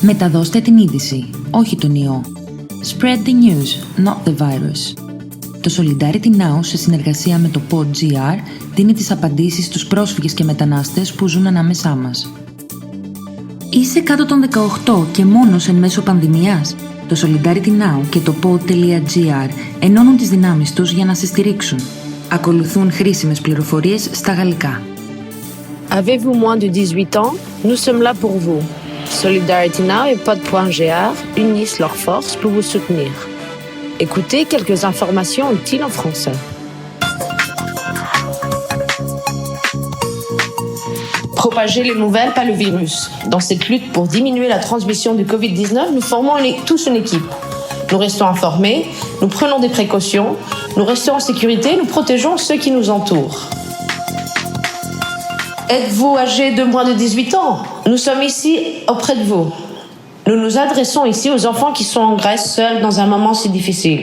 Μεταδώστε την είδηση, όχι τον ιό. Spread the news, not the virus. Το Solidarity Now, σε συνεργασία με το PodGR, δίνει τις απαντήσεις στους πρόσφυγες και μετανάστες που ζουν ανάμεσά μας. Είσαι κάτω των 18 και μόνος εν μέσω πανδημίας? Το Solidarity Now και το pod.gr ενώνουν τις δυνάμεις τους για να σε στηρίξουν. Ακολουθούν χρήσιμες πληροφορίες στα γαλλικά. Avez-vous moins de 18 ans? Nous sommes là pour vous. Solidarity Now et pod.gr unissent leurs forces pour vous soutenir. Écoutez quelques informations utiles en français. Propager les nouvelles, pas le virus. Dans cette lutte pour diminuer la transmission du Covid-19, nous formons tous une équipe. Nous restons informés, nous prenons des précautions, nous restons en sécurité, nous protégeons ceux qui nous entourent. Êtes-vous âgé de moins de 18 ans? Nous sommes ici auprès de vous. Nous nous adressons ici aux enfants qui sont en Grèce seuls dans un moment si difficile.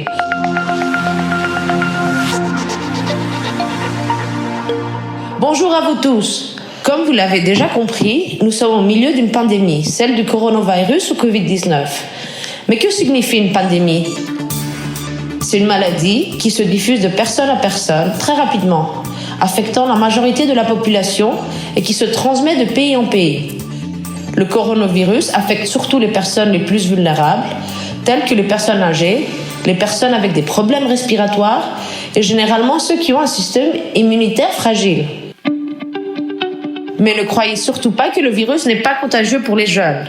Bonjour à vous tous. Comme vous l'avez déjà compris, nous sommes au milieu d'une pandémie, celle du coronavirus ou Covid-19. Mais que signifie une pandémie? C'est une maladie qui se diffuse de personne à personne très rapidement, affectant la majorité de la population et qui se transmet de pays en pays. Le coronavirus affecte surtout les personnes les plus vulnérables, telles que les personnes âgées, les personnes avec des problèmes respiratoires et généralement ceux qui ont un système immunitaire fragile. Mais ne croyez surtout pas que le virus n'est pas contagieux pour les jeunes.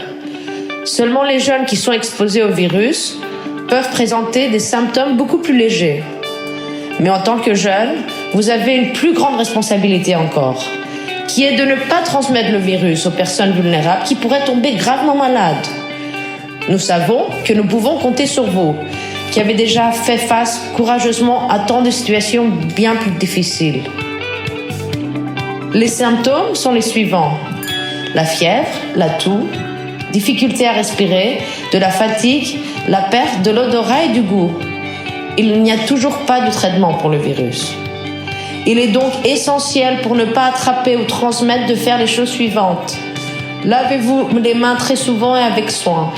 Seulement les jeunes qui sont exposés au virus peuvent présenter des symptômes beaucoup plus légers. Mais en tant que jeune, vous avez une plus grande responsabilité encore, qui est de ne pas transmettre le virus aux personnes vulnérables qui pourraient tomber gravement malades. Nous savons que nous pouvons compter sur vous, qui avez déjà fait face courageusement à tant de situations bien plus difficiles. Les symptômes sont les suivants: la fièvre, la toux, difficulté à respirer, de la fatigue, la perte de l'odorat et du goût. Il n'y a toujours pas de traitement pour le virus. Il est donc essentiel pour ne pas attraper ou transmettre de faire les choses suivantes. Lavez-vous les mains très souvent et avec soin.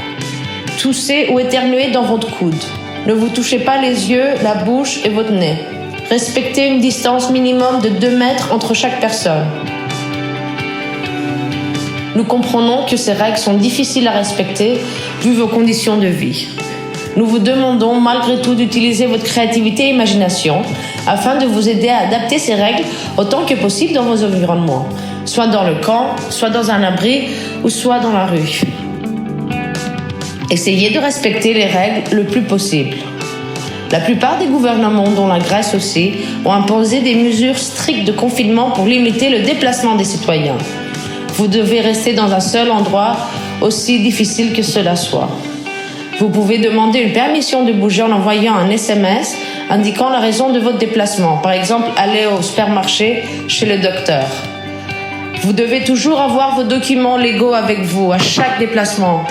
Toussez ou éternuez dans votre coude. Ne vous touchez pas les yeux, la bouche et votre nez. Respectez une distance minimum de 2 mètres entre chaque personne. Nous comprenons que ces règles sont difficiles à respecter vu vos conditions de vie. Nous vous demandons malgré tout d'utiliser votre créativité et imagination afin de vous aider à adapter ces règles autant que possible dans vos environnements, soit dans le camp, soit dans un abri ou soit dans la rue. Essayez de respecter les règles le plus possible. La plupart des gouvernements, dont la Grèce aussi, ont imposé des mesures strictes de confinement pour limiter le déplacement des citoyens. Vous devez rester dans un seul endroit, aussi difficile que cela soit. Vous pouvez demander une permission de bouger en envoyant un SMS indiquant la raison de votre déplacement. Par exemple, aller au supermarché, chez le docteur. Vous devez toujours avoir vos documents légaux avec vous à chaque déplacement.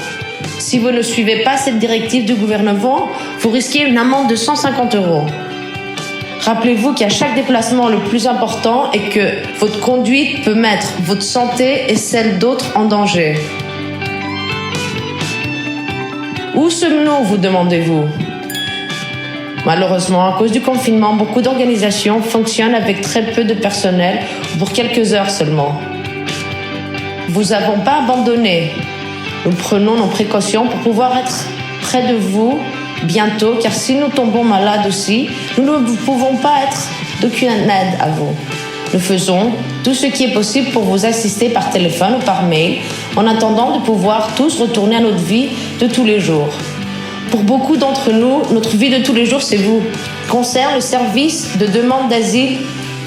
Si vous ne suivez pas cette directive du gouvernement, vous risquez une amende de 150 €. Rappelez-vous qu'à chaque déplacement, le plus important est que votre conduite peut mettre votre santé et celle d'autres en danger. Où sommes-nous, vous demandez-vous? Malheureusement, à cause du confinement, beaucoup d'organisations fonctionnent avec très peu de personnel pour quelques heures seulement. Vous n'avons pas abandonné. Nous prenons nos précautions pour pouvoir être près de vous bientôt, car si nous tombons malades aussi, nous ne pouvons pas être d'aucune aide à vous. Nous faisons tout ce qui est possible pour vous assister par téléphone ou par mail, en attendant de pouvoir tous retourner à notre vie de tous les jours. Pour beaucoup d'entre nous, notre vie de tous les jours, c'est vous. Concerne le service de demande d'asile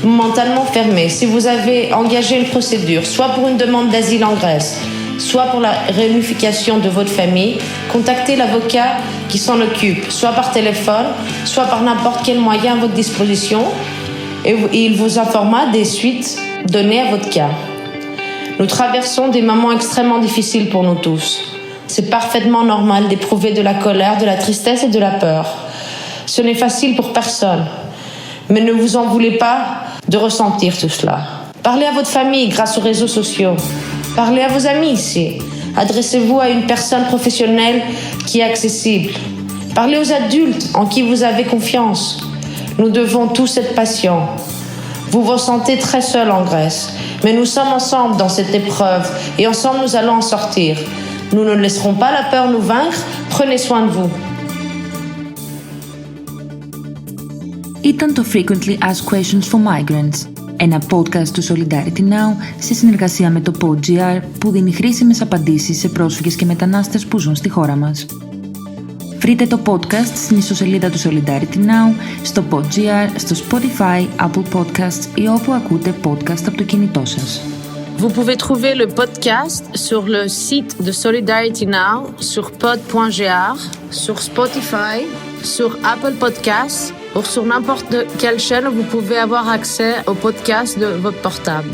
momentanément fermé. Si vous avez engagé une procédure, soit pour une demande d'asile en Grèce, soit pour la réunification de votre famille, contactez l'avocat qui s'en occupe, soit par téléphone, soit par n'importe quel moyen à votre disposition, et il vous informera des suites données à votre cas. Nous traversons des moments extrêmement difficiles pour nous tous. C'est parfaitement normal d'éprouver de la colère, de la tristesse et de la peur. Ce n'est facile pour personne, mais ne vous en voulez pas de ressentir tout cela. Parlez à votre famille grâce aux réseaux sociaux. Parlez à vos amis ici. Adressez-vous à une personne professionnelle qui est accessible. Parlez aux adultes en qui vous avez confiance. Nous devons tous être patients. Vous vous sentez très seul en Grèce, mais nous sommes ensemble dans cette épreuve et ensemble nous allons en sortir. Nous ne laisserons pas la peur nous vaincre. Prenez soin de vous. Ήταν το Frequently Asked Questions for Migrants, ένα podcast του Solidarity Now σε συνεργασία με το PodGR που δίνει χρήσιμες απαντήσεις σε πρόσφυγες και μετανάστες που ζουν στη χώρα μας. Βρείτε το podcast στην ιστοσελίδα του Solidarity Now, στο PodGR, στο Spotify, Apple Podcasts ή όπου ακούτε podcast από το κινητό σας. Vous pouvez trouver le podcast sur le site de Solidarity Now, sur pod.gr, sur Spotify, sur Apple Podcasts ou sur n'importe quelle chaîne où vous pouvez avoir accès au podcast de votre portable.